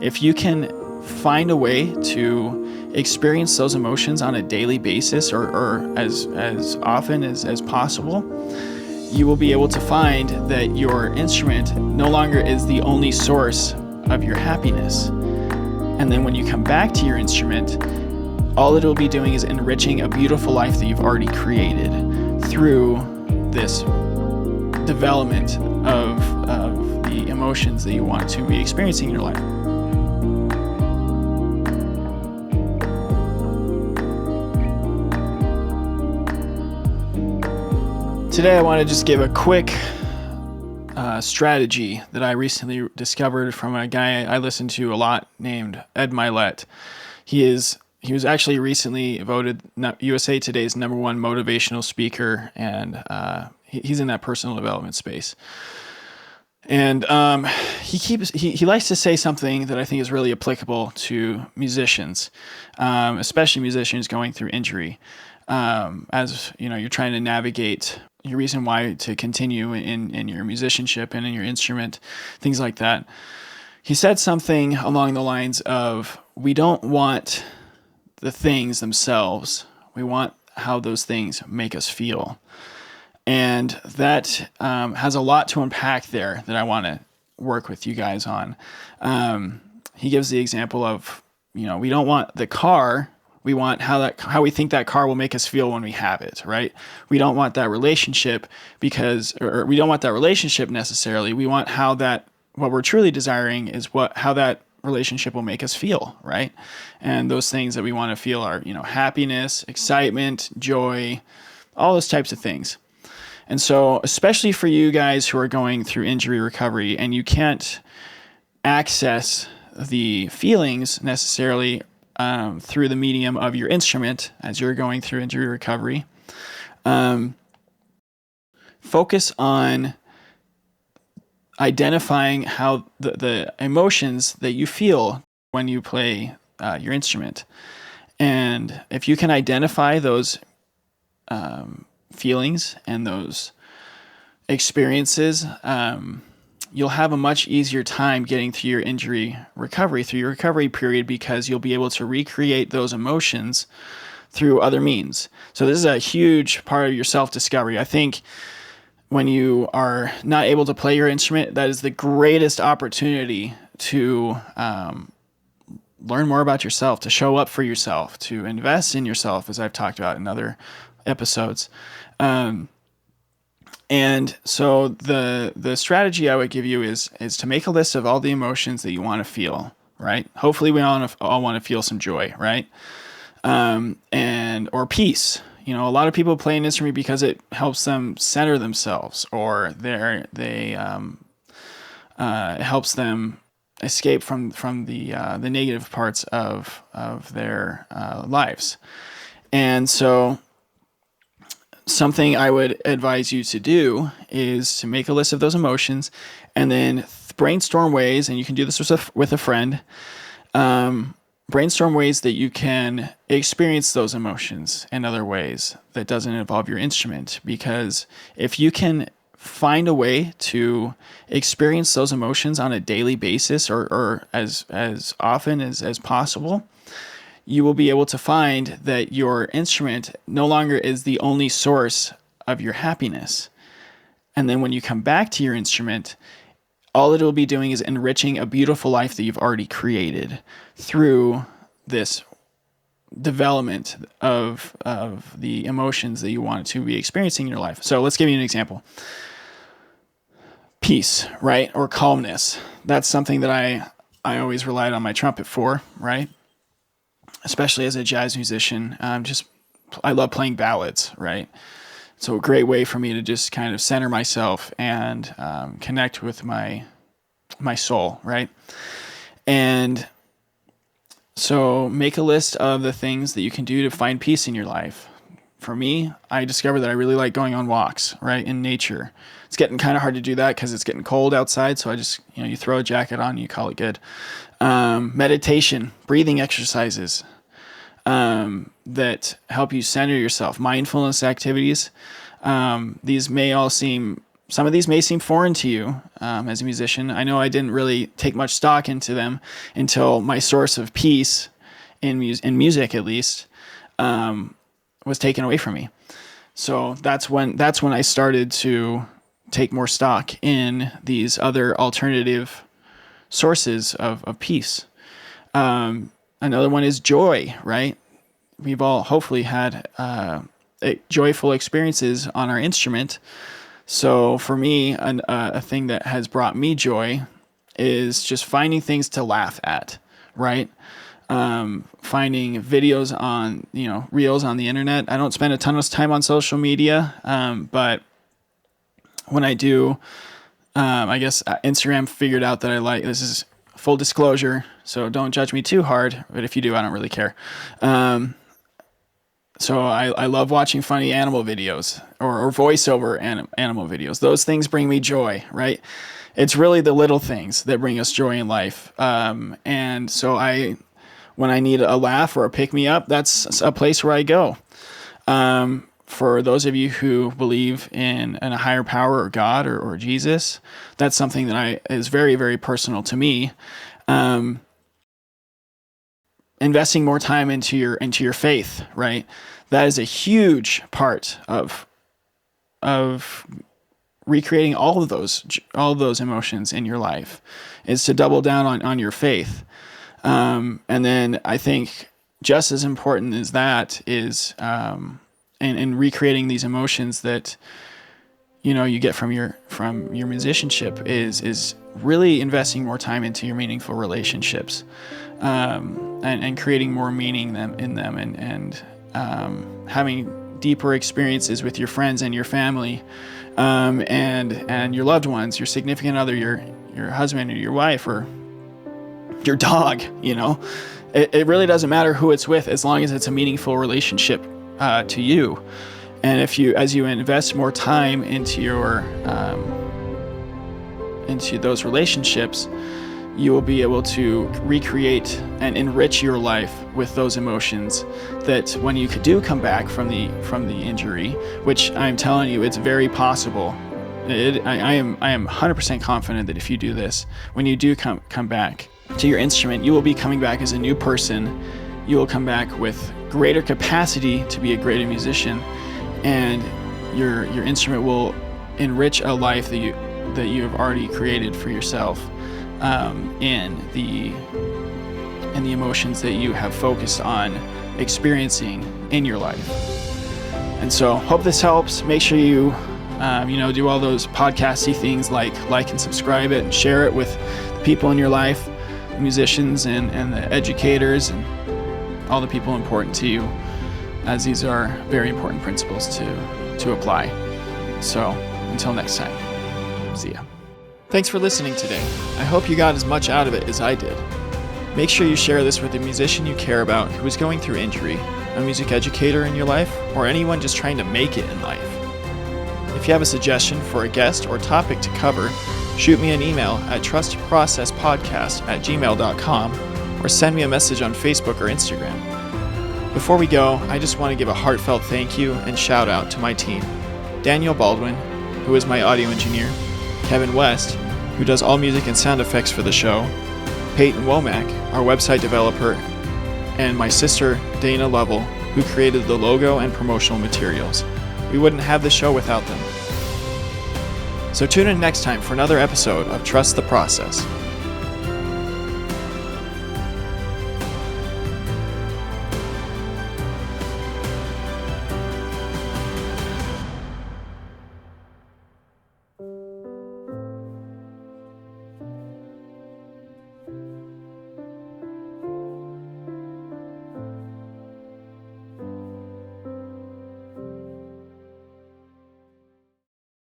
if you can find a way to experience those emotions on a daily basis or as often as possible, you will be able to find that your instrument no longer is the only source of your happiness. And then when you come back to your instrument, all it will be doing is enriching a beautiful life that you've already created through this development of the emotions that you want to be experiencing in your life. Today I want to just give a quick strategy that I recently discovered from a guy I listen to a lot named Ed Mylett. He was actually recently voted USA Today's #1 motivational speaker, and he's in that personal development space. And he likes to say something that I think is really applicable to musicians, especially musicians going through injury. As you know, you're trying to navigate your reason why to continue in your musicianship and in your instrument, things like that. He said something along the lines of, we don't want the things themselves, we want how those things make us feel. And that has a lot to unpack there that I want to work with you guys on. He gives the example of, we don't want the car, we want how we think that car will make us feel when we have it, right? We don't want that relationship or we don't want that relationship necessarily. We want what we're truly desiring is how that relationship will make us feel, right? And those things that we want to feel are, happiness, excitement, joy, all those types of things. And so, especially for you guys who are going through injury recovery and you can't access the feelings necessarily through the medium of your instrument as you're going through injury recovery, focus on identifying how the emotions that you feel when you play your instrument. And if you can identify those feelings and those experiences, you'll have a much easier time getting through your recovery period, because you'll be able to recreate those emotions through other means. So this is a huge part of your self-discovery. I think when you are not able to play your instrument, that is the greatest opportunity to learn more about yourself, to show up for yourself, to invest in yourself, as I've talked about in other episodes. And so the strategy I would give you is to make a list of all the emotions that you want to feel, right? Hopefully we all want to feel some joy, right? Or peace. A lot of people play an instrument because it helps them center themselves, or it helps them escape from the negative parts of their lives. And so something I would advise you to do is to make a list of those emotions and then brainstorm ways, and you can do this with a friend, brainstorm ways that you can experience those emotions in other ways that doesn't involve your instrument. Because if you can find a way to experience those emotions on a daily basis or as often as possible, you will be able to find that your instrument no longer is the only source of your happiness. And then when you come back to your instrument, all it will be doing is enriching a beautiful life that you've already created through this development of the emotions that you want to be experiencing in your life. So let's give you an example. Peace, right? Or calmness. That's something that I always relied on my trumpet for, right? Especially as a jazz musician. I love playing ballads, right? So a great way for me to just kind of center myself and connect with my soul, right? And so make a list of the things that you can do to find peace in your life. For me, I discovered that I really like going on walks, right, in nature. It's getting kind of hard to do that because it's getting cold outside, so I just, you throw a jacket on and you call it good. Meditation, breathing exercises that help you center yourself, mindfulness activities. These may all seem some of these may seem foreign to you as a musician. I know I didn't really take much stock into them until my source of peace in music, at least, was taken away from me. So that's when I started to take more stock in these other alternative sources of peace. Another one is joy, right? We've all hopefully had joyful experiences on our instrument. So for me, a thing that has brought me joy is just finding things to laugh at, right? Finding videos on, reels on the internet. I don't spend a ton of time on social media, but when I do, I guess Instagram figured out that this is full disclosure, so don't judge me too hard, but if you do, I don't really care. So I love watching funny animal videos or voiceover animal videos. Those things bring me joy, right? It's really the little things that bring us joy in life. And so when I need a laugh or a pick me up, that's a place where I go. For those of you who believe in a higher power or God or Jesus, that's something that is very, very personal to me. Investing more time into your faith, right? That is a huge part of recreating all of those emotions in your life, is to double down on your faith. And then I think just as important as that is in recreating these emotions that you get from your musicianship is really investing more time into your meaningful relationships, and creating more meaning in them, and having deeper experiences with your friends and your family, and your loved ones, your significant other, your husband or your wife or your dog. It really doesn't matter who it's with, as long as it's a meaningful relationship to you. And as you invest more time into into those relationships, you will be able to recreate and enrich your life with those emotions, that when you do come back from the injury, which I'm telling you, it's very possible. I am 100% confident that if you do this, when you do come back to your instrument, you will be coming back as a new person. You will come back with greater capacity to be a greater musician, and your instrument will enrich a life that you have already created for yourself, in the emotions that you have focused on experiencing in your life. And so, hope this helps. Make sure you do all those podcasty things like and subscribe it and share it with the people in your life, the musicians and the educators and all the people important to you, as these are very important principles to apply. So until next time, see ya. Thanks for listening today. I hope you got as much out of it as I did. Make sure you share this with a musician you care about who is going through injury, a music educator in your life, or anyone just trying to make it in life. If you have a suggestion for a guest or topic to cover, shoot me an email at trustprocesspodcast@gmail.com or send me a message on Facebook or Instagram. Before we go, I just want to give a heartfelt thank you and shout out to my team: Daniel Baldwin, who is my audio engineer, Kevin West, who does all music and sound effects for the show, Peyton Womack, our website developer, and my sister, Dana Lovell, who created the logo and promotional materials. We wouldn't have the show without them. So tune in next time for another episode of Trust the Process.